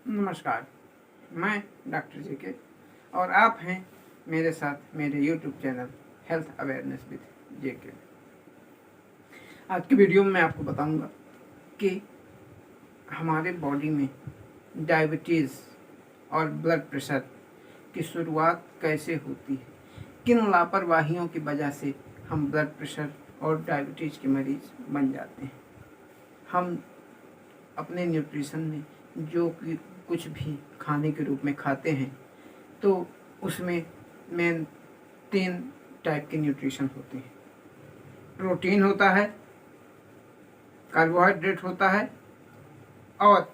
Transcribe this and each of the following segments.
नमस्कार, मैं डॉक्टर जेके और आप हैं मेरे साथ मेरे YouTube channel health awareness with JK. आज की वीडियो में मैं आपको बताऊंगा कि हमारे बॉडी में डायबिटीज़ और ब्लड प्रेशर की शुरुआत कैसे होती है, किन लापरवाहियों की वजह से हम ब्लड प्रेशर और डायबिटीज़ के मरीज़ बन जाते हैं। हम अपने न्यूट्रिशन में जो कि कुछ भी खाने के रूप में खाते हैं तो उसमें मेन 3 टाइप के न्यूट्रिशन होते हैं। प्रोटीन होता है, कार्बोहाइड्रेट होता है और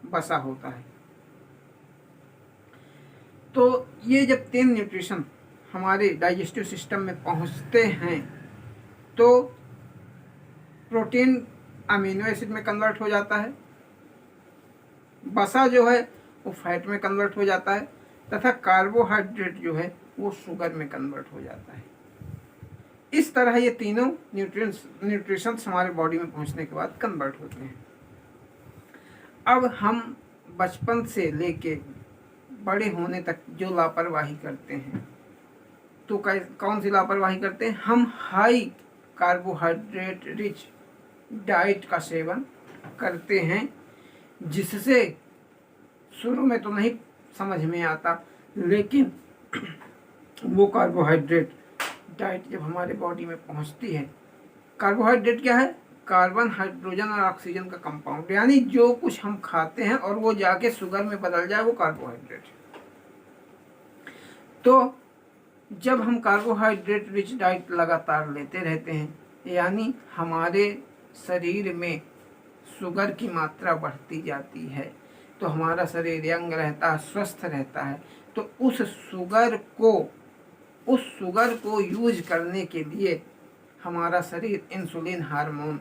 वसा होता है। तो ये जब 3 न्यूट्रिशन हमारे डाइजेस्टिव सिस्टम में पहुंचते हैं तो प्रोटीन अमीनो एसिड में कन्वर्ट हो जाता है, वसा जो है वो फैट में कन्वर्ट हो जाता है तथा कार्बोहाइड्रेट जो है वो शुगर में कन्वर्ट हो जाता है। इस तरह ये तीनों न्यूट्रिशंस हमारे बॉडी में पहुंचने के बाद कन्वर्ट होते हैं। अब हम बचपन से लेके बड़े होने तक जो लापरवाही करते हैं तो कौन सी लापरवाही करते हैं? हम हाई कार्बोहाइड्रेट रिच डाइट का सेवन करते हैं, जिससे शुरू में तो नहीं समझ में आता, लेकिन वो कार्बोहाइड्रेट डाइट जब हमारे बॉडी में पहुंचती है, कार्बोहाइड्रेट क्या है? कार्बन, हाइड्रोजन और ऑक्सीजन का कंपाउंड, यानी जो कुछ हम खाते हैं और वो जाके शुगर में बदल जाए वो कार्बोहाइड्रेट है। तो जब हम कार्बोहाइड्रेट रिच डाइट लगातार लेते रहते हैं, यानी हमारे शरीर में शुगर की मात्रा बढ़ती जाती है, तो हमारा शरीर यंग रहता है, स्वस्थ रहता है। तो उस शुगर को यूज करने के लिए हमारा शरीर इंसुलिन हार्मोन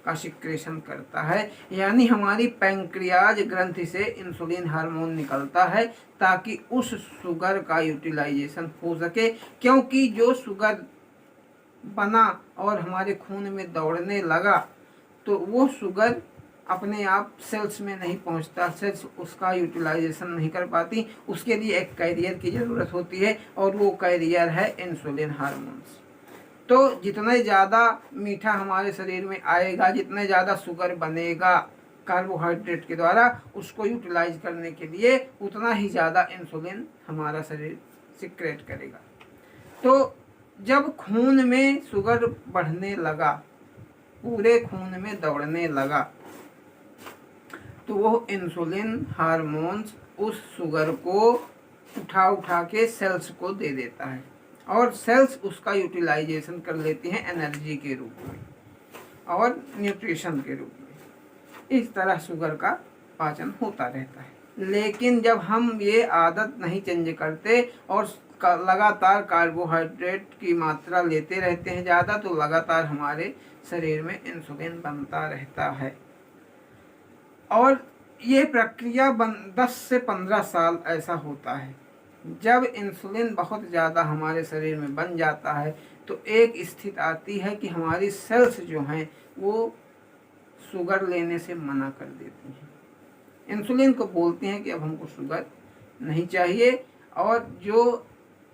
का सिक्रेशन करता है, यानी हमारी पैंक्रियाज ग्रंथि से इंसुलिन हार्मोन निकलता है ताकि उस शुगर का यूटिलाइजेशन हो सके। क्योंकि जो शुगर बना और हमारे खून में दौड़ने लगा तो वो शुगर अपने आप सेल्स में नहीं पहुंचता, सेल्स उसका यूटिलाइजेशन नहीं कर पाती, उसके लिए एक कैरियर की ज़रूरत होती है और वो कैरियर है इंसुलिन हार्मोन्स। तो जितने ज़्यादा मीठा हमारे शरीर में आएगा, जितने ज़्यादा शुगर बनेगा कार्बोहाइड्रेट के द्वारा, उसको यूटिलाइज करने के लिए उतना ही ज़्यादा इंसुलिन हमारा शरीर सिक्रेट करेगा। तो जब खून में शुगर बढ़ने लगा, पूरे खून में दौड़ने लगा, तो वो इंसुलिन हार्मोन्स उस शुगर को उठा के सेल्स को दे देता है और सेल्स उसका यूटिलाइजेशन कर लेती हैं एनर्जी के रूप में और न्यूट्रिशन के रूप में। इस तरह शुगर का पाचन होता रहता है। लेकिन जब हम ये आदत नहीं चेंज करते और लगातार कार्बोहाइड्रेट की मात्रा लेते रहते हैं ज़्यादा, तो लगातार हमारे शरीर में इंसुलिन बनता रहता है। और ये प्रक्रिया 10 से 15 साल ऐसा होता है। जब इंसुलिन बहुत ज़्यादा हमारे शरीर में बन जाता है तो एक स्थिति आती है कि हमारी सेल्स जो हैं वो शुगर लेने से मना कर देती हैं। इंसुलिन को बोलते हैं कि अब हमको शुगर नहीं चाहिए, और जो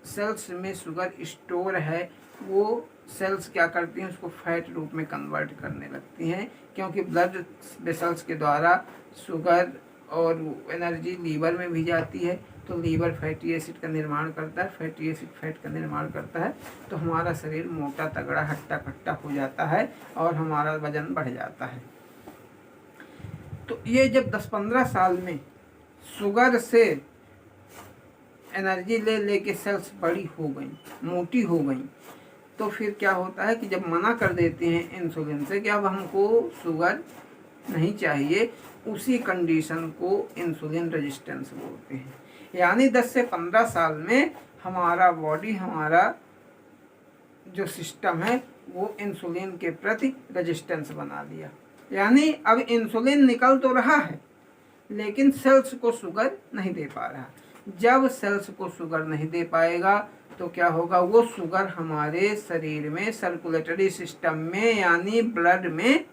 सेल्स में शुगर स्टोर है वो सेल्स क्या करती हैं? उसको फैट रूप में कन्वर्ट करने लगती हैं, क्योंकि ब्लड वेसल्स के द्वारा शुगर और एनर्जी लीवर में भी जाती है। तो लीवर फैटी एसिड का निर्माण करता है, फैटी एसिड फैट का निर्माण करता है, तो हमारा शरीर मोटा तगड़ा हट्टा कट्टा हो जाता है और हमारा वजन बढ़ जाता है। तो ये जब 10-15 साल में शुगर से एनर्जी ले लेके सेल्स बड़ी हो गई, मोटी हो गई, तो फिर क्या होता है कि जब मना कर देते हैं इंसुलिन से कि अब हमको शुगर नहीं चाहिए, उसी कंडीशन को इंसुलिन रेजिस्टेंस बोलते हैं। यानी 10 से 15 साल में हमारा बॉडी, हमारा जो सिस्टम है वो इंसुलिन के प्रति रेजिस्टेंस बना लिया। यानी अब इंसुलिन निकल तो रहा है लेकिन सेल्स को शुगर नहीं दे पा रहा। जब सेल्स को शुगर नहीं दे पाएगा तो क्या होगा? वो शुगर हमारे शरीर में सर्कुलेटरी सिस्टम में यानी ब्लड में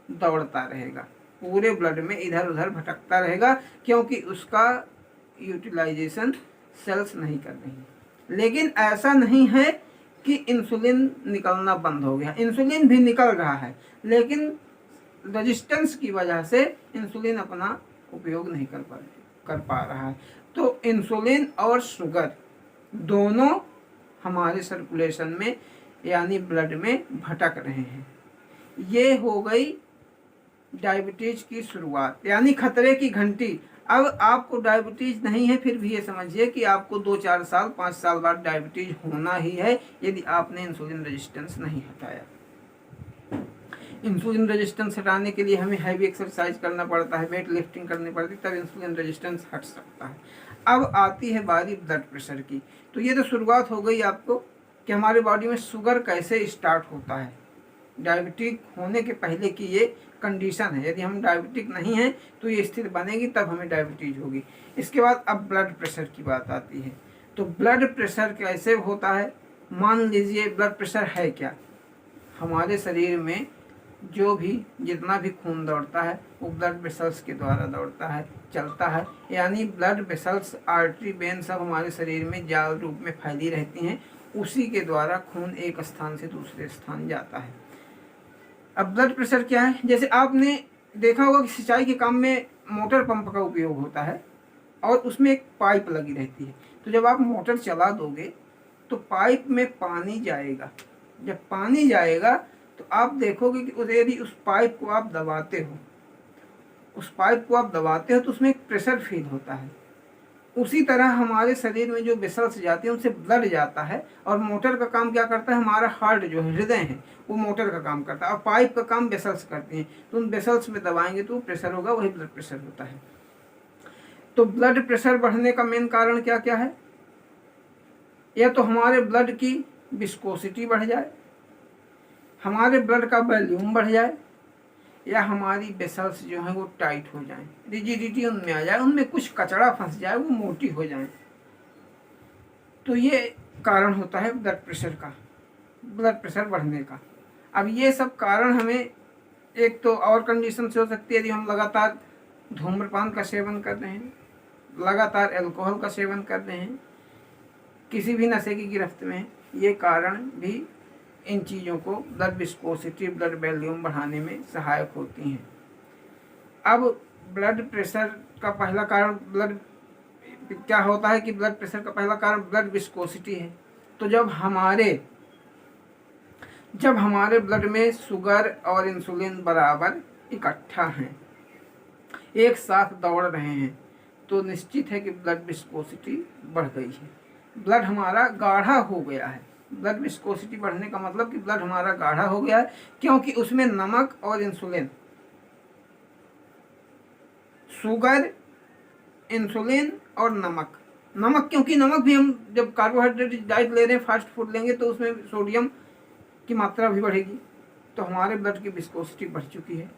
दौड़ता रहेगा, पूरे ब्लड में इधर उधर भटकता रहेगा, क्योंकि उसका यूटिलाइजेशन सेल्स नहीं कर रही है। लेकिन ऐसा नहीं है कि इंसुलिन निकलना बंद हो गया, इंसुलिन भी निकल रहा है, लेकिन रेजिस्टेंस की वजह से इंसुलिन अपना उपयोग नहीं कर पा रहा है। तो इंसुलिन और शुगर दोनों हमारे सर्कुलेशन में यानी ब्लड में भटक रहे हैं। ये हो गई डायबिटीज की शुरुआत, यानी खतरे की घंटी। अब आपको डायबिटीज नहीं है, फिर भी ये समझिए कि आपको 2-4 साल 5 साल बाद डायबिटीज होना ही है, यदि आपने इंसुलिन रेजिस्टेंस नहीं हटाया। इंसुलिन रेजिस्टेंस हटाने के लिए हमें हैवी एक्सरसाइज करना पड़ता है, वेट लिफ्टिंग करनी पड़ती है, तब इंसुलिन रेजिस्टेंस हट सकता है। अब आती है बारी ब्लड प्रेशर की। तो ये तो शुरुआत हो गई आपको कि हमारे बॉडी में शुगर कैसे स्टार्ट होता है। डायबिटिक होने के पहले की ये कंडीशन है, यदि हम डायबिटिक नहीं हैं तो ये स्थिति बनेगी, तब हमें डायबिटीज होगी। इसके बाद अब ब्लड प्रेशर की बात आती है। तो ब्लड प्रेशर कैसे होता है? मान लीजिए ब्लड प्रेशर है क्या, हमारे शरीर में जो भी जितना भी खून दौड़ता है वो ब्लड वेसल्स के द्वारा दौड़ता है, चलता है, यानी ब्लड वेसल्स, आर्टरी, वेन सब हमारे शरीर में जाल रूप में फैली रहती हैं, उसी के द्वारा खून एक स्थान से दूसरे स्थान जाता है। अब ब्लड प्रेशर क्या है? जैसे आपने देखा होगा कि सिंचाई के काम में मोटर पंप का उपयोग होता है और उसमें एक पाइप लगी रहती है। तो जब आप मोटर चला दोगे तो पाइप में पानी जाएगा, जब पानी जाएगा तो आप देखोगे कि यदि उस पाइप को आप दबाते हो, तो उसमें एक प्रेशर फील होता है। उसी तरह हमारे शरीर में जो वेसल्स जाती हैं उनसे ब्लड जाता है, और मोटर का काम क्या करता है? हमारा हार्ट जो है, हृदय है, वो मोटर का काम करता है, और पाइप का काम वेसल्स करती हैं। तो उन वेसल्स में दबाएंगे तो प्रेशर होगा, वही ब्लड प्रेशर होता है। तो ब्लड प्रेशर बढ़ने का मेन कारण क्या क्या है? या तो हमारे ब्लड की विस्कोसिटी बढ़ जाए, हमारे ब्लड का वॉल्यूम बढ़ जाए, या हमारी वेसल्स जो है वो टाइट हो जाएं, रिजिडिटी उनमें आ जाए, उनमें कुछ कचड़ा फंस जाए, वो मोटी हो जाए। तो ये कारण होता है ब्लड प्रेशर का, ब्लड प्रेशर बढ़ने का। अब ये सब कारण हमें एक तो और कंडीशन से हो सकती है, यदि हम लगातार धूम्रपान का सेवन कर रहे हैं, लगातार अल्कोहल का सेवन कर रहे हैं, किसी भी नशे की गिरफ्त में, ये कारण भी इन चीज़ों को, ब्लड विस्कोसिटी, ब्लड वॉल्यूम बढ़ाने में सहायक होती हैं। अब ब्लड प्रेशर का पहला कारण क्या होता है कि ब्लड प्रेशर का पहला कारण ब्लड विस्कोसिटी है। तो जब हमारे ब्लड में शुगर और इंसुलिन बराबर इकट्ठा हैं, एक साथ दौड़ रहे हैं, तो निश्चित है कि ब्लड विस्कोसिटी बढ़ गई है, ब्लड हमारा गाढ़ा हो गया है। ब्लड विस्कोसिटी बढ़ने का मतलब कि ब्लड हमारा गाढ़ा हो गया है, क्योंकि उसमें नमक और इंसुलिन, शुगर, इंसुलिन और नमक, क्योंकि नमक भी हम जब कार्बोहाइड्रेट डाइट ले रहे हैं, फास्ट फूड लेंगे, तो उसमें सोडियम की मात्रा भी बढ़ेगी, तो हमारे ब्लड की विस्कोसिटी बढ़ चुकी है।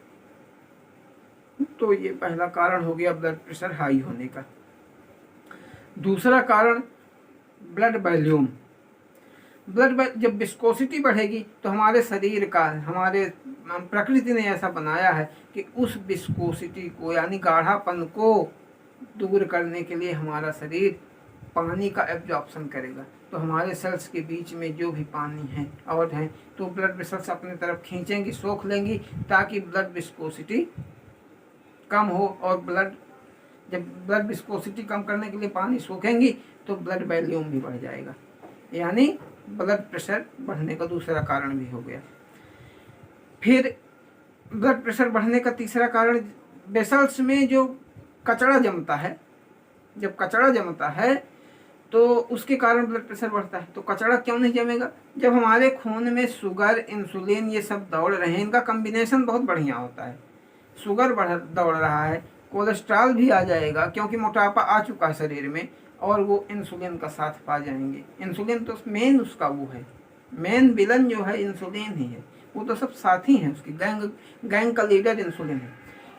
तो ये पहला कारण हो गया ब्लड प्रेशर हाई होने का। दूसरा कारण ब्लड वॉल्यूम। जब विस्कोसिटी बढ़ेगी तो हमारे शरीर का, हमारे प्रकृति ने ऐसा बनाया है कि उस विस्कोसिटी को यानी गाढ़ापन को दूर करने के लिए हमारा शरीर पानी का एब्जॉर्प्शन करेगा। तो हमारे सेल्स के बीच में जो भी पानी है और है, तो ब्लड वेसल्स अपनी तरफ खींचेंगी, सोख लेंगी, ताकि ब्लड विस्कोसिटी कम हो। और जब ब्लड विस्कोसिटी कम करने के लिए पानी सोखेंगी तो ब्लड वॉल्यूम भी बढ़ जाएगा, यानी ब्लड प्रेशर बढ़ने का दूसरा कारण भी हो गया। फिर ब्लड प्रेशर बढ़ने का तीसरा कारण, वेसल्स में जो कचरा जमता है, जब कचरा जमता है तो उसके कारण ब्लड प्रेशर बढ़ता है। तो कचरा क्यों नहीं जमेगा? जब हमारे खून में शुगर, इंसुलिन ये सब दौड़ रहे हैं, इनका कम्बिनेशन बहुत बढ़िया होता है। शुगर दौड़ रहा है, कोलेस्ट्रॉल भी आ जाएगा, क्योंकि मोटापा आ चुका है शरीर में, और वो इंसुलिन का साथ पा जाएंगे। इंसुलिन तो मेन उसका वो है, मेन विलन जो है इंसुलिन ही है, वो तो सब साथी हैं उसकी, गैंग का लीडर इंसुलिन है।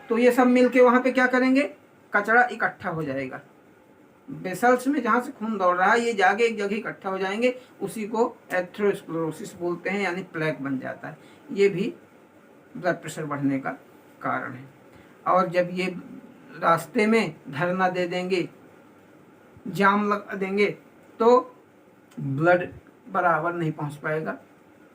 तो ये सब मिलके वहाँ पे क्या करेंगे? कचरा इकट्ठा हो जाएगा वेसल्स में, जहाँ से खून दौड़ रहा है, ये जाके एक जगह इकट्ठा हो जाएंगे, उसी को एथेरोस्क्लेरोसिस बोलते हैं, यानी प्लेक बन जाता है। ये भी ब्लड प्रेशर बढ़ने का कारण है। और जब ये रास्ते में धरना दे देंगे, जाम लगा देंगे, तो ब्लड बराबर नहीं पहुंच पाएगा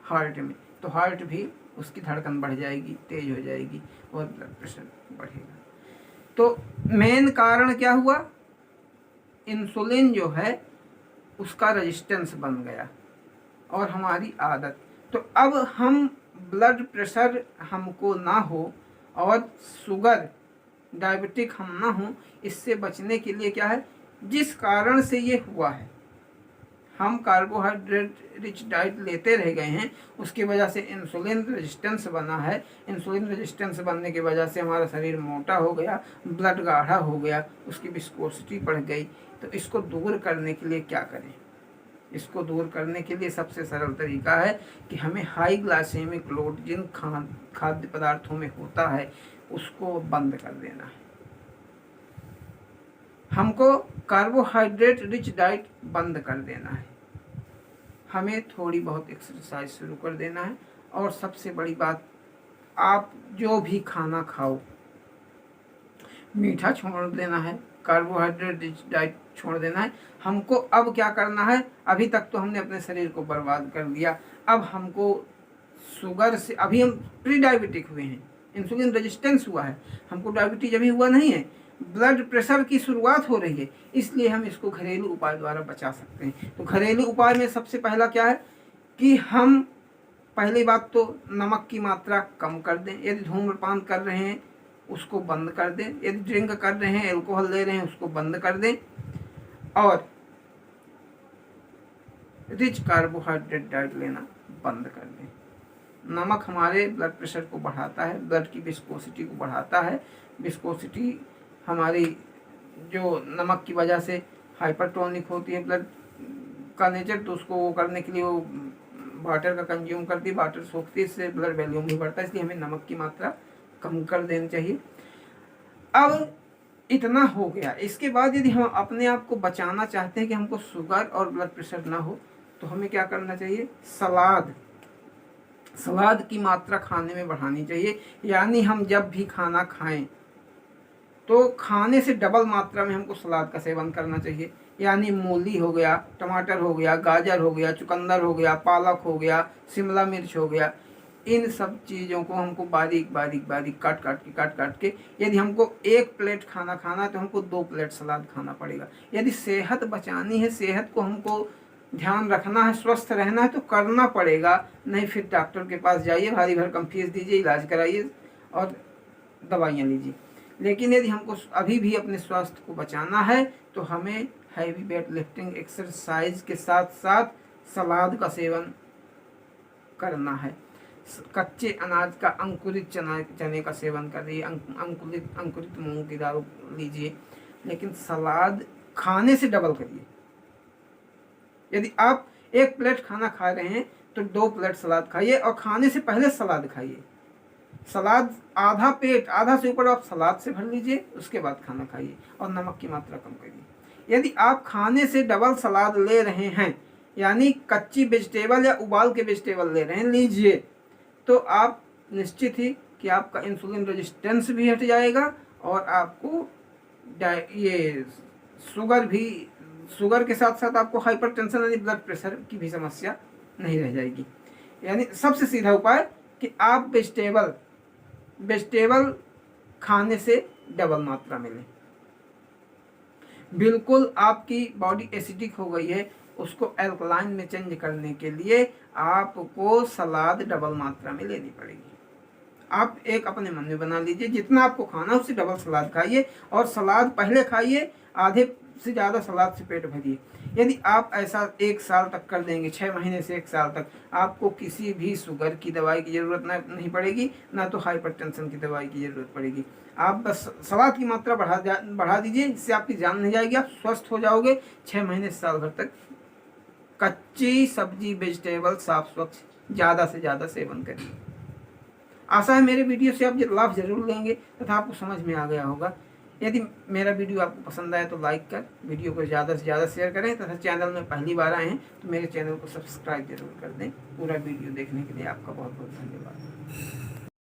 हार्ट में, तो हार्ट भी उसकी धड़कन बढ़ जाएगी, तेज हो जाएगी और ब्लड प्रेशर बढ़ेगा। तो मेन कारण क्या हुआ, इंसुलिन जो है उसका रेजिस्टेंस बन गया और हमारी आदत। तो अब हम ब्लड प्रेशर हमको ना हो और शुगर डायबिटिक हम ना हो, इससे बचने के लिए क्या है, जिस कारण से ये हुआ है, हम कार्बोहाइड्रेट रिच डाइट लेते रह गए हैं, उसकी वजह से इंसुलिन रेजिस्टेंस बना है। इंसुलिन रेजिस्टेंस बनने की वजह से हमारा शरीर मोटा हो गया, ब्लड गाढ़ा हो गया, उसकी विस्कोसिटी बढ़ गई। तो इसको दूर करने के लिए क्या करें, इसको दूर करने के लिए सबसे सरल तरीका है कि हमें हाई ग्लाइसेमिक लोड जिन खाद्य पदार्थों में होता है उसको बंद कर देना है। हमको कार्बोहाइड्रेट रिच डाइट बंद कर देना है, हमें थोड़ी बहुत एक्सरसाइज शुरू कर देना है, और सबसे बड़ी बात, आप जो भी खाना खाओ मीठा छोड़ देना है, कार्बोहाइड्रेट रिच डाइट छोड़ देना है। हमको अब क्या करना है, अभी तक तो हमने अपने शरीर को बर्बाद कर दिया, अब हमको शुगर से, अभी हम प्री डायबिटिक हुए हैं, इंसुलिन रेजिस्टेंस हुआ है, हमको डायबिटीज अभी हुआ नहीं है, ब्लड प्रेशर की शुरुआत हो रही है, इसलिए हम इसको घरेलू उपाय द्वारा बचा सकते हैं। तो घरेलू उपाय में सबसे पहला क्या है कि हम पहली बात तो नमक की मात्रा कम कर दें, यदि धूम्रपान कर रहे हैं उसको बंद कर दें, यदि ड्रिंक कर रहे हैं, एल्कोहल ले रहे हैं उसको बंद कर दें, और रिच कार्बोहाइड्रेट डाइट लेना बंद कर दें। नमक हमारे ब्लड प्रेशर को बढ़ाता है, ब्लड की विस्कोसिटी को बढ़ाता है, विस्कोसिटी हमारी जो नमक की वजह से हाइपरटोनिक होती है ब्लड का नेचर, तो उसको वो करने के लिए वो वाटर का कंज्यूम करती है, वाटर सोखती है, इससे ब्लड वॉल्यूम भी बढ़ता है, इसलिए हमें नमक की मात्रा कम कर देनी चाहिए। अब इतना हो गया, इसके बाद यदि हम अपने आप को बचाना चाहते हैं कि हमको शुगर और ब्लड प्रेशर ना हो, तो हमें क्या करना चाहिए, सलाद की मात्रा खाने में बढ़ानी चाहिए। यानी हम जब भी खाना खाएं तो खाने से डबल मात्रा में हमको सलाद का सेवन करना चाहिए। यानी मूली हो गया, टमाटर हो गया, गाजर हो गया, चुकंदर हो गया, पालक हो गया, शिमला मिर्च हो गया, इन सब चीज़ों को हमको बारीक बारीक बारीक काट काट के यदि हमको एक प्लेट खाना है तो हमको 2 प्लेट सलाद खाना पड़ेगा। यदि सेहत बचानी है, सेहत को हमको ध्यान रखना है, स्वस्थ रहना है, तो करना पड़ेगा, नहीं फिर डॉक्टर के पास जाइए, भारी भरकम फीस दीजिए, इलाज कराइए और दवाइयाँ लीजिए। लेकिन यदि हमको अभी भी अपने स्वास्थ्य को बचाना है तो हमें हैवी वेट लिफ्टिंग एक्सरसाइज के साथ साथ सलाद का सेवन करना है। कच्चे अनाज का अंकुरित चने का सेवन करिए, अंकुरित मूंग की दाल लीजिए, लेकिन सलाद खाने से डबल करिए। यदि आप 1 प्लेट खाना खा रहे हैं तो 2 प्लेट सलाद खाइए, और खाने से पहले सलाद खाइए। सलाद आधा पेट, आधा से ऊपर आप सलाद से भर लीजिए, उसके बाद खाना खाइए और नमक की मात्रा कम करिए। यदि आप खाने से डबल सलाद ले रहे हैं, यानी कच्ची वेजिटेबल या उबाल के वेजिटेबल ले रहे हैं, लीजिए, तो आप निश्चित ही कि आपका इंसुलिन रेजिस्टेंस भी हट जाएगा और आपको ये शुगर के साथ साथ आपको हाइपरटेंशन यानी ब्लड प्रेशर की भी समस्या नहीं रह जाएगी। यानी सबसे सीधा उपाय कि आप वेजिटेबल खाने से डबल मात्रा में लें। बिल्कुल आपकी बॉडी एसिडिक हो गई है, उसको एल्कलाइन में चेंज करने के लिए आपको सलाद डबल मात्रा में लेनी पड़ेगी। आप एक अपने मन में बना लीजिए, जितना आपको खाना उससे डबल सलाद खाइए, और सलाद पहले खाइए, आधे से ज़्यादा सलाद से पेट भरिए। यदि आप ऐसा 1 साल तक कर देंगे, 6 महीने से 1 साल तक, आपको किसी भी शुगर की दवाई की ज़रूरत नहीं पड़ेगी, ना तो हाइपरटेंशन की दवाई की ज़रूरत पड़ेगी। आप बस सलाद की मात्रा बढ़ा दीजिए, इससे आपकी जान नहीं जाएगी, आप स्वस्थ हो जाओगे। 6 महीने से साल भर तक कच्ची सब्जी, वेजिटेबल साफ स्वच्छ ज़्यादा से ज़्यादा सेवन करिए। आशा है मेरे वीडियो से आप लाभ जरूर लेंगे तथा आपको समझ में आ गया होगा। यदि मेरा वीडियो आपको पसंद आए तो लाइक कर, वीडियो को ज़्यादा से ज़्यादा शेयर करें तथा चैनल में पहली बार आए हैं तो मेरे चैनल को सब्सक्राइब जरूर कर दें। पूरा वीडियो देखने के लिए आपका बहुत बहुत धन्यवाद।